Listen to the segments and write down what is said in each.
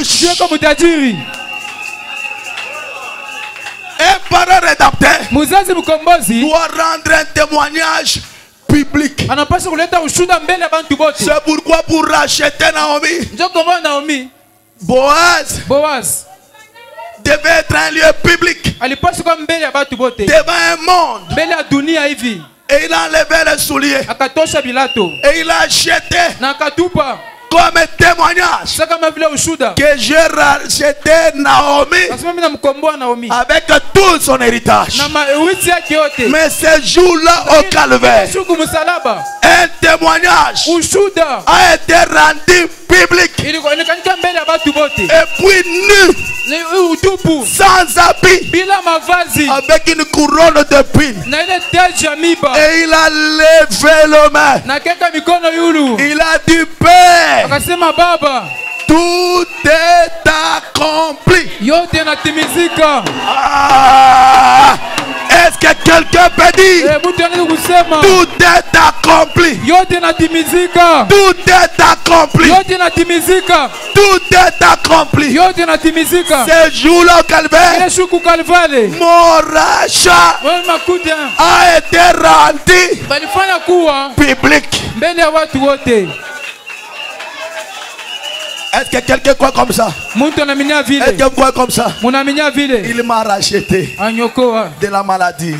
riche. Un parent rédempteur doit rendre un témoignage public. C'est pourquoi pour racheter Naomi, Boaz devait être un lieu public devant un monde. Et il a enlevé les souliers et il a jeté comme témoignage que j'ai racheté Naomi avec tout son héritage. Mais ce jour-là au calvaire, un témoignage a été rendu public. Et puis nu, sans habit, avec une couronne de pine. Et il a levé le main. Il a dit Père, tout est accompli. Est-ce que quelqu'un peut dire tout est accompli? Tout est accompli. Tout est accompli. Ce jour-là au calvaire, mon rachat a été rendu public. Est-ce que quelqu'un croit comme ça? Est-ce que vous croyez comme ça? Il m'a racheté de la maladie,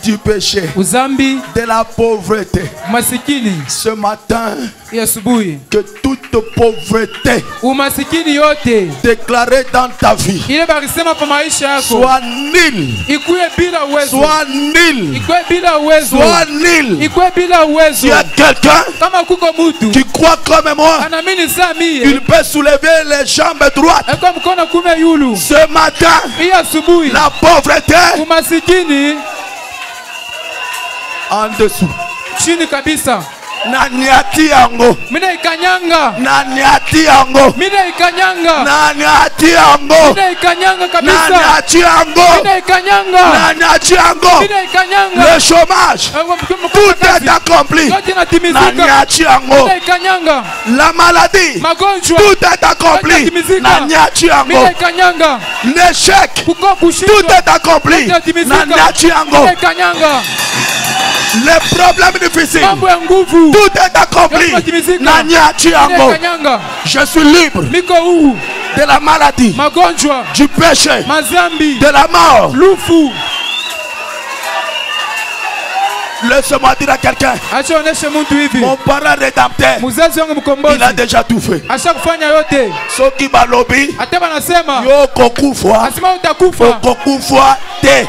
du péché, de la pauvreté. Ce matin, que toute pauvreté déclarée dans ta vie soit nulle. Soit nulle. Soit nulle. Il y a quelqu'un qui croit comme moi. Il peut soulever les jambes droites. Ce matin, la pauvreté en dessous. Naniati yango. Naniati yango. Naniati yango. Naniati yango. Le chômage, tout est accompli. Naniati yango. La maladie, tout est accompli. Naniati yango. L'échec, tout est accompli. Naniati yango. Les problèmes difficiles, tout est accompli. Je suis libre de la maladie, du péché, de la mort. Laisse-moi dire à quelqu'un, mon parent rédempteur, il a déjà tout fait. Ce qui va lobby, yo kokufwa, kokufwa te,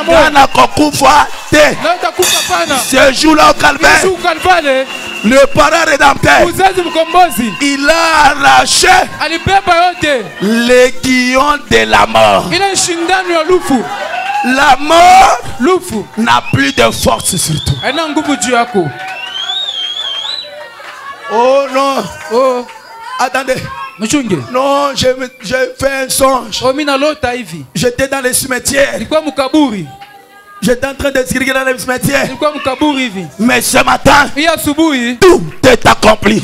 nana kokufwa te. Ce jour-là au calvaire, le parent rédempteur, il a arraché l'aiguillon de la mort. La mort n'a plus de force sur toi. Oh non. Oh. Attendez. Non, j'ai fait un songe. J'étais dans les cimetières. J'étais en train de s'irriguer dans les cimetières. Mais ce matin, tout est accompli.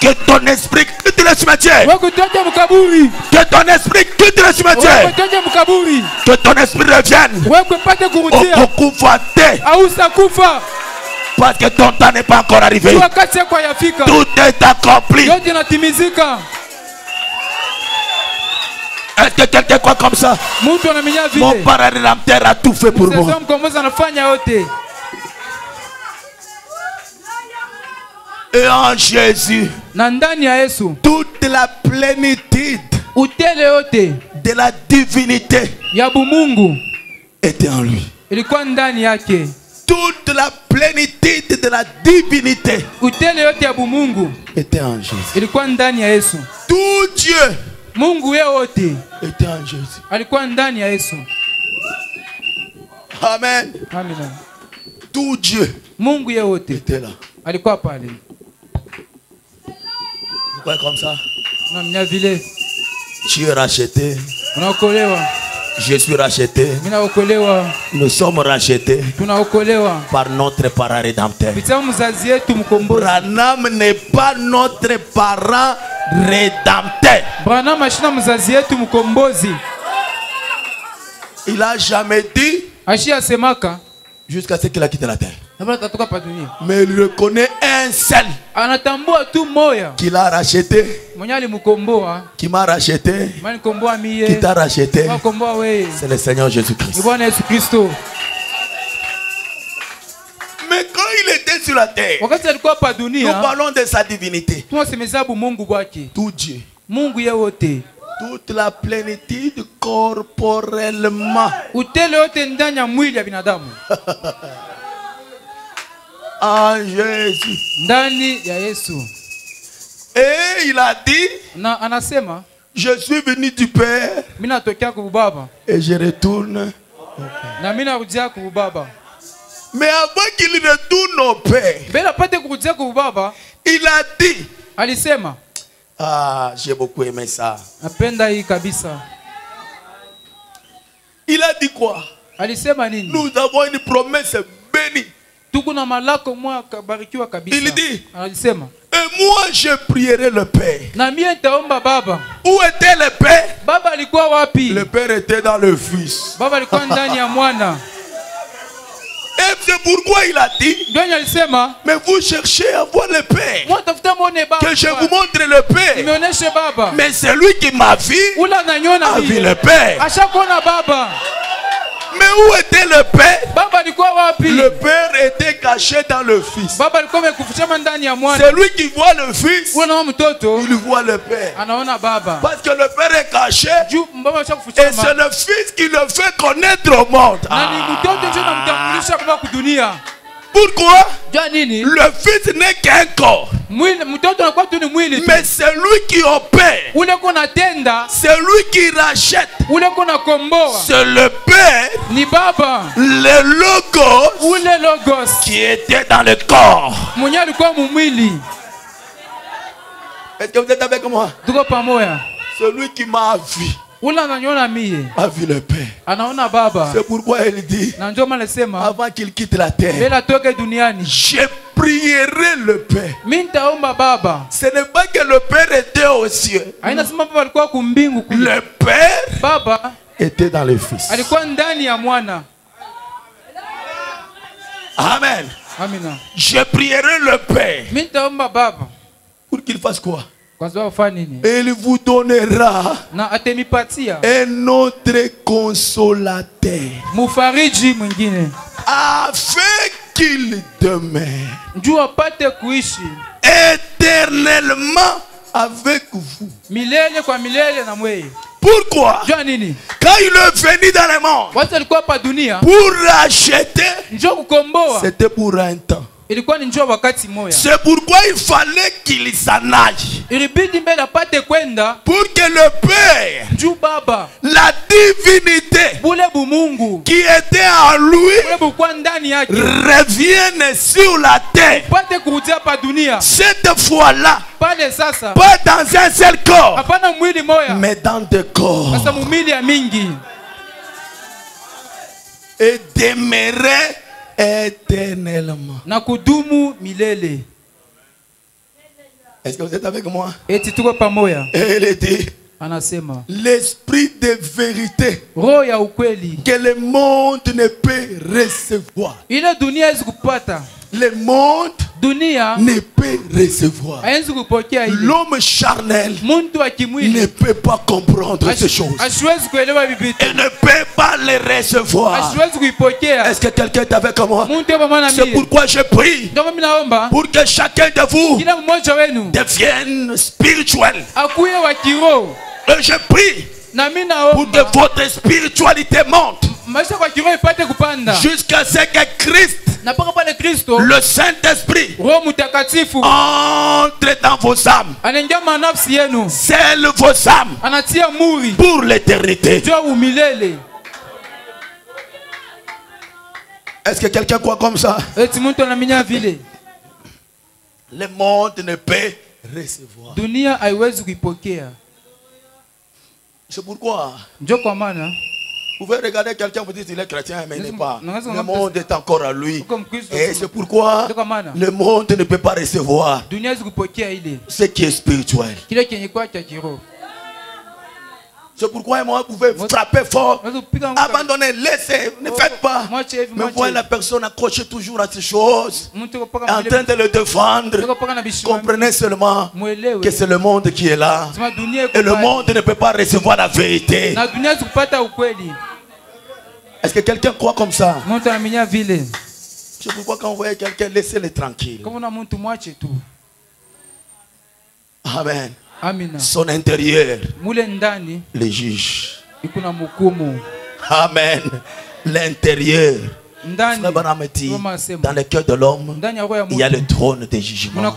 Que ton esprit quitte le cimetière. Que ton esprit quitte le cimetière. Que ton esprit revienne. Parce que ton temps n'est pas encore arrivé. Tout est accompli. Est-ce que quelqu'un croit comme ça? Mon parent rédempteur a tout fait pour moi. Et en Jésus, toute la plénitude de la divinité était en lui. Toute la plénitude de la divinité était en Jésus. Tout Dieu était en Jésus. Amen. Tout Dieu était là. Vous croyez comme ça? Tu es racheté. Je suis racheté. Nous sommes rachetés par notre parent rédempteur. Branham n'est pas notre parent rédempteur. Il a jamais dit jusqu'à ce qu'il a quitté la terre. Mais il reconnaît un seul qu'il a racheté, qui m'a racheté, qui t'a racheté. C'est le Seigneur Jésus-Christ. Mais quand il était sur la terre, nous parlons de sa divinité. Tout Dieu, toute la plénitude corporellement. En Jésus. Et il a dit, je suis venu du Père et je retourne au Père. Mais avant qu'il retourne au Père, il a dit, ah, j'ai beaucoup aimé ça. Il a dit quoi? Nous avons une promesse bénie. Il dit, et moi je prierai le Père. Où était le Père? Le Père était dans le Fils. Et c'est pourquoi il a dit, mais vous cherchez à voir le Père, que je vous montre le Père. Mais celui qui m'a vu a vu le Père. Mais où était le Père? Le Père était caché dans le Fils. Celui qui voit le Fils, il voit le Père. Parce que le Père est caché, et c'est le Fils qui le fait connaître au monde. Pourquoi? Le Fils n'est qu'un corps. Mais c'est lui qui opère. C'est lui qui rachète. C'est le Père, le Logos, qui était dans le corps. Est-ce que vous êtes avec moi? Celui qui m'a vu a vu le Père. C'est pourquoi il dit, avant qu'il quitte la terre, je prierai le Père. Ce n'est pas que le Père était aux cieux. Le Père était dans le Fils. Amen. Je prierai le Père pour qu'il fasse quoi? Et il vous donnera un autre consolateur, afin qu'il demeure éternellement avec vous. Pourquoi? Quand il est venu dans le monde pour racheter, c'était pour un temps. C'est pourquoi il fallait qu'il s'en aille. Pour que le Père, la divinité qui était en lui, revienne sur la terre. Cette fois-là, pas dans un seul corps, mais dans deux corps. Et demeurer éternellement. Est-ce que vous êtes avec moi? Et il dit, l'esprit de vérité que le monde ne peut recevoir. Le monde ne peut recevoir. L'homme charnel ne peut pas comprendre ces choses. Il ne peut pas les recevoir. Est-ce que quelqu'un est avec moi? C'est pourquoi je prie pour que chacun de vous devienne spirituel. Et je prie pour que votre spiritualité monte jusqu'à ce que Christ, le Saint-Esprit, entre dans vos âmes, scelle vos âmes pour l'éternité. Est-ce que quelqu'un croit comme ça? Le monde ne peut recevoir. C'est pourquoi Vous pouvez regarder quelqu'un, vous dites qu'il est chrétien, mais il n'est pas. Le monde est encore à lui. Et c'est pourquoi le monde ne peut pas recevoir ce qui est spirituel. C'est pourquoi moi, vous pouvez frapper fort, abandonner, laissez, ne faites pas. Mais voyez la personne accrochée toujours à ces choses, en train de le défendre. Comprenez seulement que c'est le monde qui est là. Et le monde ne peut pas recevoir la vérité. Est-ce que quelqu'un croit comme ça? C'est pourquoi quand vous voyez quelqu'un, laissez-le tranquille. Amen. Son intérieur, les juges. Amen. L'intérieur. Dans le cœur de l'homme, il y a le trône des jugements.